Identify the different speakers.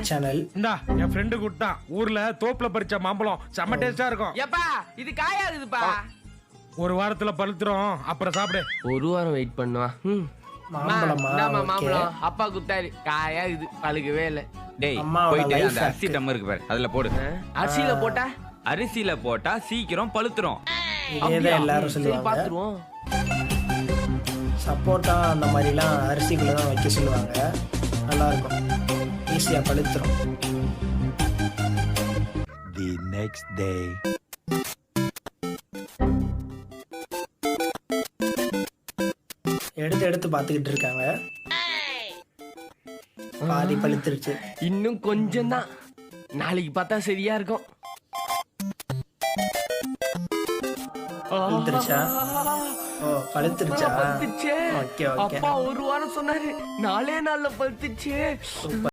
Speaker 1: Channel.
Speaker 2: இந்தா என் friend கூட்டான் ஊர்ல தோப்புல பறிச்ச மாம்பழம் செம்ம டேஸ்டா இருக்கும்.
Speaker 3: ஏப்பா இது காயாகுதுப்பா.
Speaker 2: ஒரு வாரத்துல பழுத்துரும், அப்புறம் சாப்பிடு.
Speaker 3: ஒரு வாரம் வெயிட் பண்ணுவா.
Speaker 1: மாம்பழமா?
Speaker 3: மாம்பழம் அப்பா குத்தாரு, காயா இது பழுகவே இல்ல.
Speaker 4: டேய்
Speaker 1: அம்மாவோட
Speaker 4: போயிட்டு
Speaker 1: life
Speaker 4: அந்த அரிசி
Speaker 1: hack.
Speaker 4: டம்மு இருக்கு பாரு அதுல போடு.
Speaker 3: அரிசியில போட்டா
Speaker 4: அரிசியில போட்டா சீக்கிரம் பழுத்துரும்.
Speaker 1: இதேதான் எல்லாரும்
Speaker 3: சரி
Speaker 1: சொல்லுவாங்க.
Speaker 3: பாத்துருவோம்.
Speaker 1: சப்போட்டா அந்த மாதிரிலாம் அரிசிக்குள்ள தான் வைக்க சொல்லுவாங்க. நல்லா இருக்கும், ஈஸியா பழுத்துரும்.
Speaker 5: The next day.
Speaker 1: எடுத்து எடுத்து பார்த்துக்கிட்டு இருக்காங்க. பாதி பழுத்துருச்சு.
Speaker 3: இன்னும் கொஞ்சம் தான், நாளைக்கு பார்த்தா சரியா இருக்கும்.
Speaker 1: பழுத்துருச்சா? ஓ பழுத்துருச்சா?
Speaker 3: பழுத்துச்சே.
Speaker 1: Okay okay.
Speaker 3: அப்பா ஒரு வாரம் சொன்னாரு, 4 நாள்ல பழுத்துச்சே.